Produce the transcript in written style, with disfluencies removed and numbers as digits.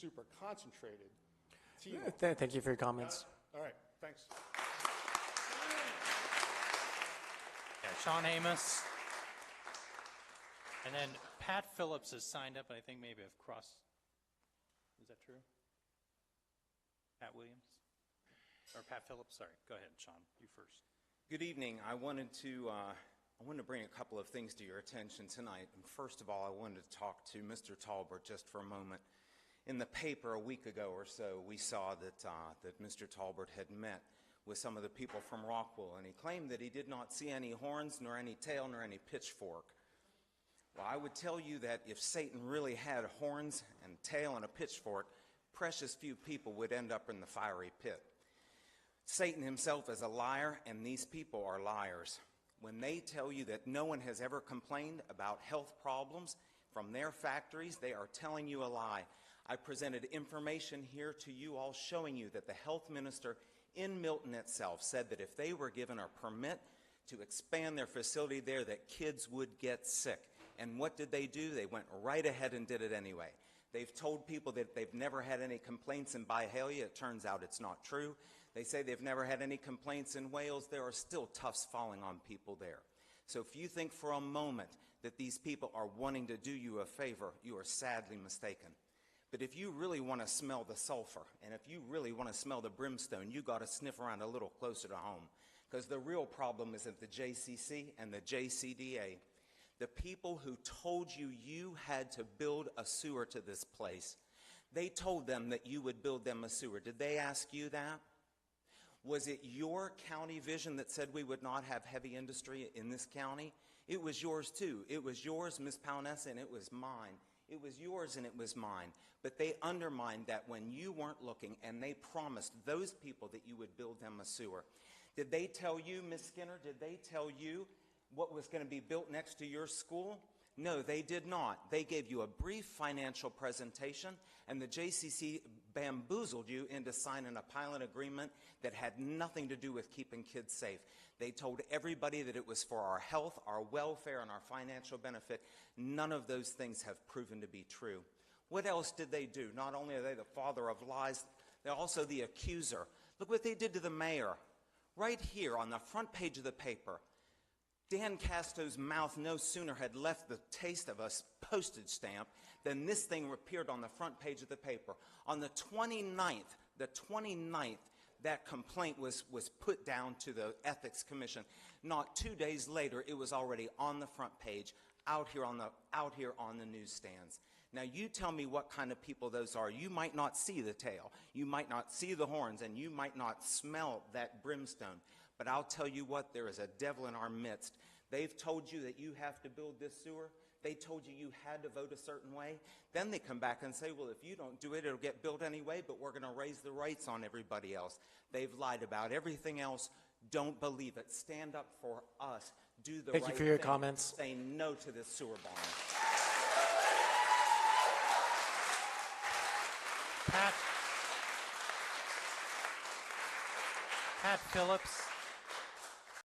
super concentrated team. Thank you for your comments. All right, thanks. Yeah, Shaun, Amos. And then Pat Phillips has signed up, and I think maybe I've crossed. Is that true? Pat Williams? Or Pat Phillips? Sorry. Go ahead, Shaun. You first. Good evening. I wanted to bring a couple of things to your attention tonight. And first of all, I wanted to talk to Mr. Talbert just for a moment. In the paper a week ago or so, we saw that Mr. Talbert had met with some of the people from Rockwell, and he claimed that he did not see any horns, nor any tail, nor any pitchfork. Well, I would tell you that if Satan really had horns and tail and a pitchfork, precious few people would end up in the fiery pit. Satan himself is a liar, and these people are liars. When they tell you that no one has ever complained about health problems from their factories, they are telling you a lie. I presented information here to you all showing you that the health minister in Milton itself said that if they were given a permit to expand their facility there, that kids would get sick. And what did they do? They went right ahead and did it anyway. They've told people that they've never had any complaints in Byhalia. It turns out it's not true. They say they've never had any complaints in Wales. There are still tufts falling on people there. So if you think for a moment that these people are wanting to do you a favor, you are sadly mistaken. But if you really want to smell the sulfur, and if you really want to smell the brimstone, you got to sniff around a little closer to home. Because the real problem is at the JCC and the JCDA. The people who told you you had to build a sewer to this place, they told them that you would build them a sewer. Did they ask you that? Was it your county vision that said we would not have heavy industry in this county? It was yours too. It was yours, Ms. Paunessa, and it was mine. It was yours and it was mine. But they undermined that when you weren't looking, and they promised those people that you would build them a sewer. Did they tell you, Ms. Skinner, did they tell you what was going to be built next to your school? No, they did not. They gave you a brief financial presentation, and the JCC bamboozled you into signing a pilot agreement that had nothing to do with keeping kids safe. They told everybody that it was for our health, our welfare, and our financial benefit. None of those things have proven to be true. What else did they do? Not only are they the father of lies, they're also the accuser. Look what they did to the mayor. Right here on the front page of the paper, Dan Casto's mouth no sooner had left the taste of a postage stamp than this thing appeared on the front page of the paper. On the 29th, that complaint was put down to the Ethics Commission. Not 2 days later, it was already on the front page, out here on the newsstands. Now, you tell me what kind of people those are. You might not see the tail, you might not see the horns, and you might not smell that brimstone. But I'll tell you what, there is a devil in our midst. They've told you that you have to build this sewer. They told you you had to vote a certain way. Then they come back and say, well, if you don't do it, it'll get built anyway, but we're going to raise the rates on everybody else. They've lied about everything else. Don't believe it. Stand up for us. Do the right thing. Thank you for your comments. Say no to this sewer bond. Pat Phillips.